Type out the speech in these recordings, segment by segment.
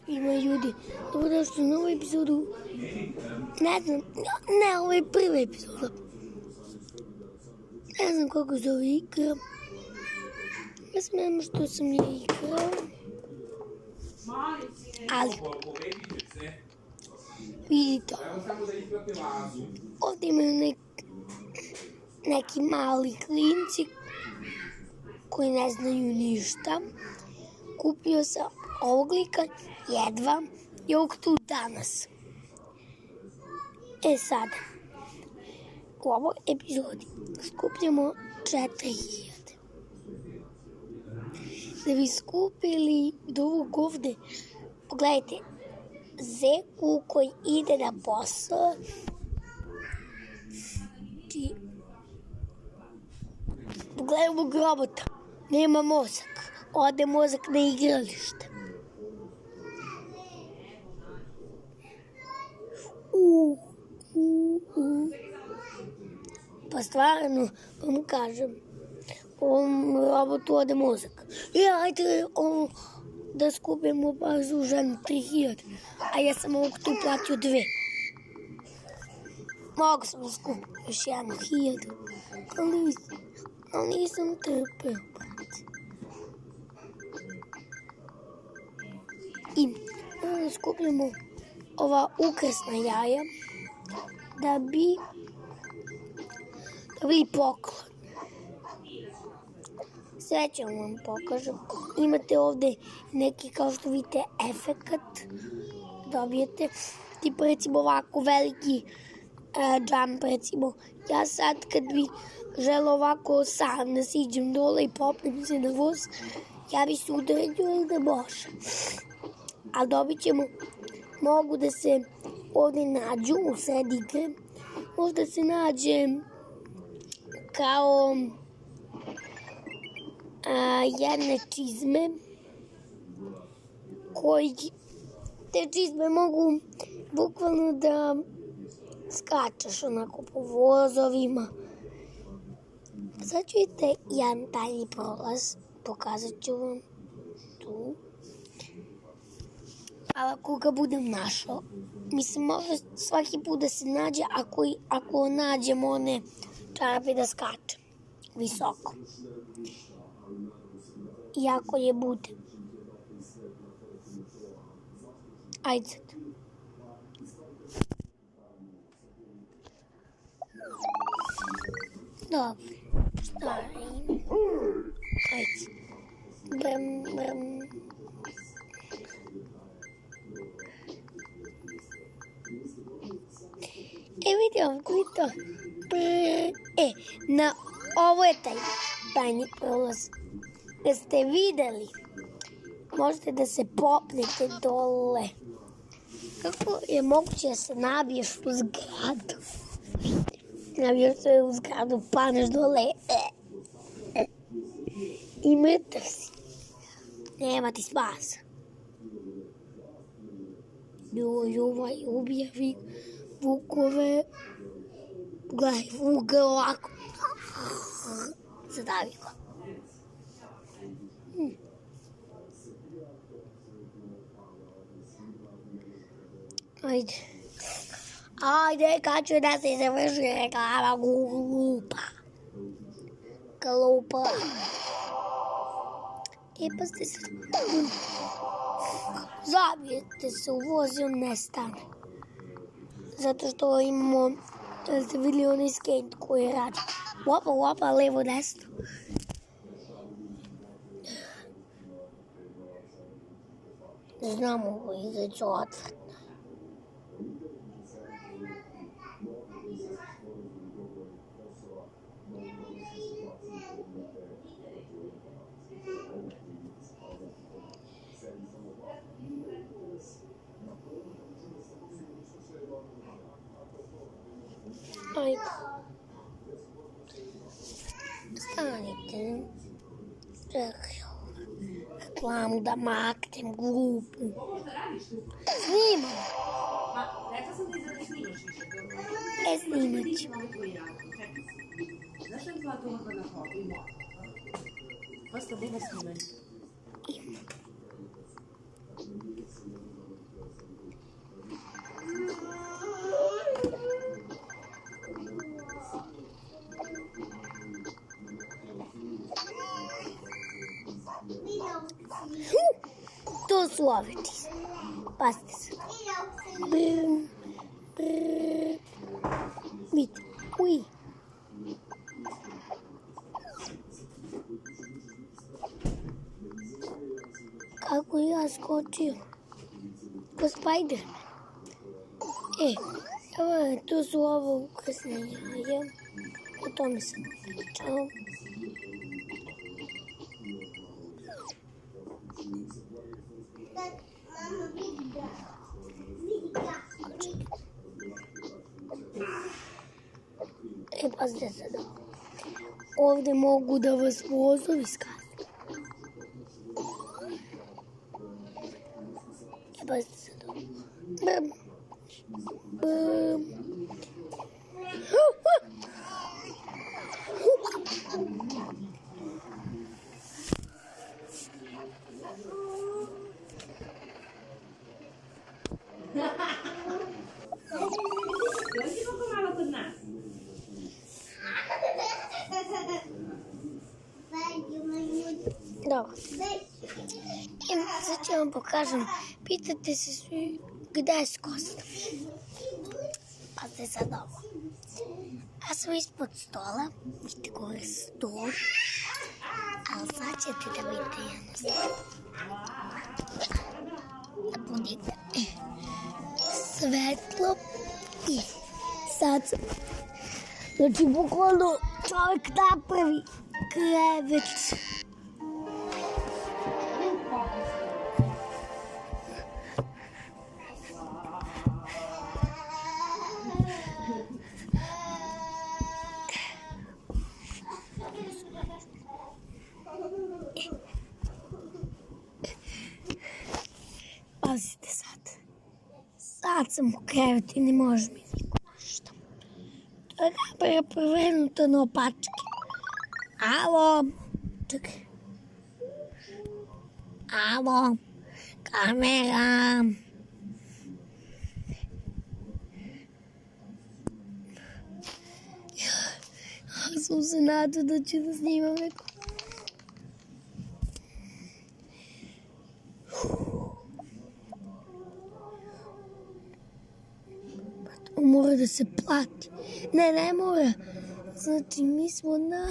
Ima ljudi, dobrodošli u novu epizodu. Ne znam, ne, ovo je prva epizoda. Ne znam kako se ovo igra. Ne znam što sam je igrao. Ali, vidite, ovdje imaju neki mali klinci koji ne znaju ništa. Kupio sam ovog lika jedva i ovog tu danas. Sada, u ovoj epizodi skupljamo 4000. Da bi skupili do ovog ovde, pogledajte, Zeku koji ide na posao. Pogledaj ovog robota, nema mozak, ode mozak na igralište. Pa stvarno, vam kažem, ovom robotu ode mozak. Ajde da skupimo baš užan 3000, a ja sam ovog tu platio 2. Mogu sam da skupim još 1000, ali nisam trpeo. I da skupimo ova ukrasna jaja da bi poklon. Sve ću vam pokažem. Imate ovde neki, kao što vidite, efekat. Dobijete. Tipa recimo ovako veliki jump recimo. Ja sad kad bi želeo ovako sam da siđem dole i popnem se na voz, ja bi se udario ili da može. Ali dobit ćemo, mogu da se ovde nađu u sred igre. Možda se nađe kao jedne čizme koji te čizme mogu bukvalno da skačeš onako po vozovima. Sad ću vidite jedan tajni prolaz, pokazat ću vam tu. Ali ako ga budem našao, mislim može svaki put da se nađe ako nađem one čarape da skačem visoko. I ako je bude. Ajde sad. Dobro. Šta im? Ajde. Brm. Vidite. Ovo je taj tajni prolaz. Da ste videli, možete da se popnete dole. Kako je moguće da se nabiješ u zgradu? Nabiješ se u zgradu, paneš dole i mrtav si. Nema ti spasa. Ubija vukove. Gledaj, vuk ovako. Zadavi ga. Ajde, kad ću da se završi reklama, glupa. Pa ste se... Zabijete se u voz i on nestane. Zato što imamo, da ste vidjeli onaj skate koji radi. Opa, levo, desno. Ne znam ovo izaći otvrtno. Ajde. Stanite. Čekaj. Reklamu da maknem, glupu. Snimam. Rekla sam ti da ne snimaš više. Snimat ću. Znaš li bila to na hobi? Ima. Posto nema snimanja. Ima. To su ove čiste. Pazite se. Brr, brr. Vidite. Uj. Kako ja skočio. Ko Spider-Man. Evo, to su ovo ukrasne jaje. O tome sam pričao. Pazite sad ovo. Ovde mogu da vas vozovi skazu. Pazite sad ovo. Brum. Brum. Dođi kako malo kod nas. Dobro. Sad ću vam pokažem. Pitate se svi gde je Kosta. Pazite sad ovo. Ja sam ispod stola. Vidite gore stol. Ali sad ćete da vidite jednu stvar. Da podigne. Svetlo. I sad sam. Znači, bukvalno čovjek napravi krevet. Pazite sad. Sad sam u krevetu i ne može mi niko ništa. To je kamera prevrnuta na opačke. Alo. Čekaj. Alo. Kamera. Ja sam se nadao da ću da snimam neko. Mora da se plati. Ne mora. Znači, mi smo na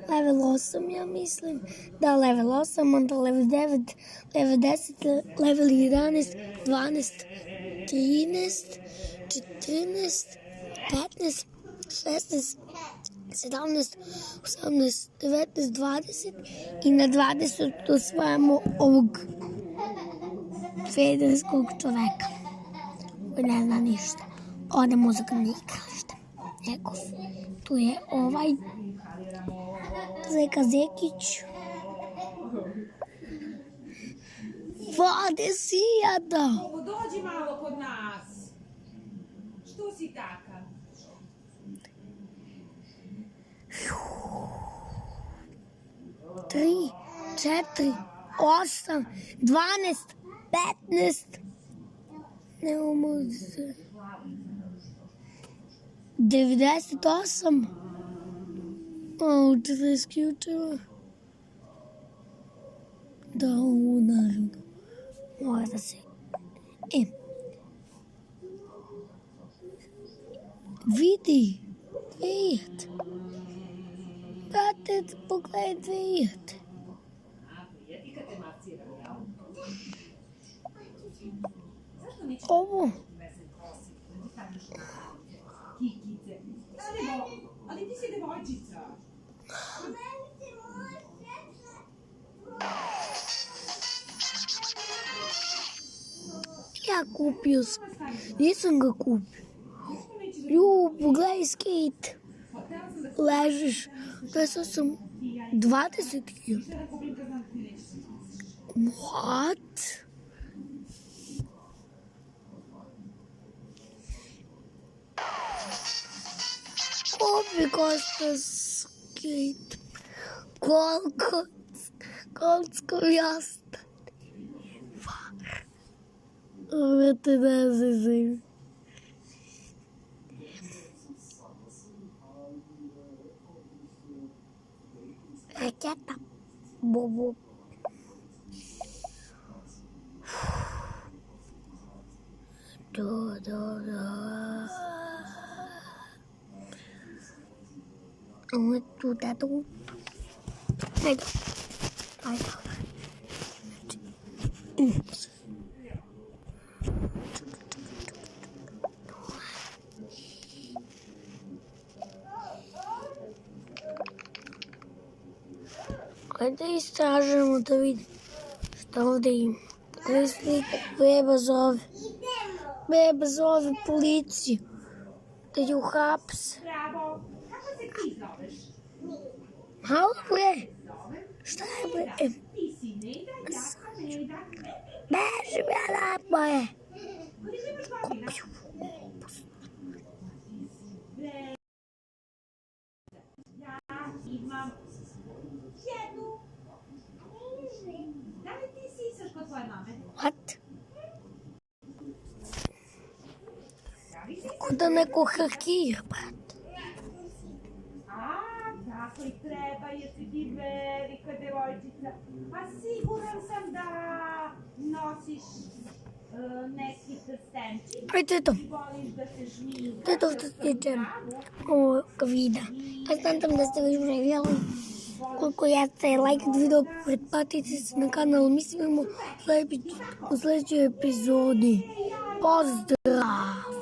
level 8, ja mislim. Da, level 8, onda level 9, level 10, level 11, 12, 13, 14, 15, 16, 17, 18, 19, 20 i na 20 osvajamo ovog federskog čoveka. Ne zna ništa. Ovdje muzika nije igralište. Njegov. Tu je ovaj Zeka Zekić. 20.000. Ovo, dođi malo kod nas. Što si takav? 3, 4, 8, 12, 15. Ne mogu se. 98. Da se isključila. Da, ovo naravno. Mora da se. Vidi. Vidite. Brate, pogledaj, vidite. I kad te marciram, jel? Zašto nećeš Ovo. vesen kosi? Da ti staviš kikice. Ali ti si devojčica. Ja kupio sam. Nisam ga kupio. Pogledaj skate. Ležiš. Pesao sam 20.000. What? Koliko košta skate? Koliko mi ostane? Ovo te ne zezim. Raketa. Bobo. Tu tatu. Ajde. Ajde. Ajde istražujemo da vidimo šta ovde ima. Ovo sliku beba zove. Beba zove policiju da ju hapse. Bravo. Kako se ti zoveš? Malo bre. Zovem. Šta je bre? Ti si Neda, ja sam Neda. Beži bre, lepo je. Koliko imaš godina? Bre. Ja imam jednu. Da li ti sisaš kod tvoje mame? What? Pravi si? Kuda neko hakira, brat? A, tako i treba, jer si ti velika devojčica. Pa siguran sam da nosiš neki prstenčik. Ajde to. I voliš da se šminkaš. To je to što se tiče ovog videa. Ja znam da ste već željeli koliko ja ste lajkat video, pretplatite se na kanal. Mi se vidimo u sljedećoj epizodi. Pozdrav!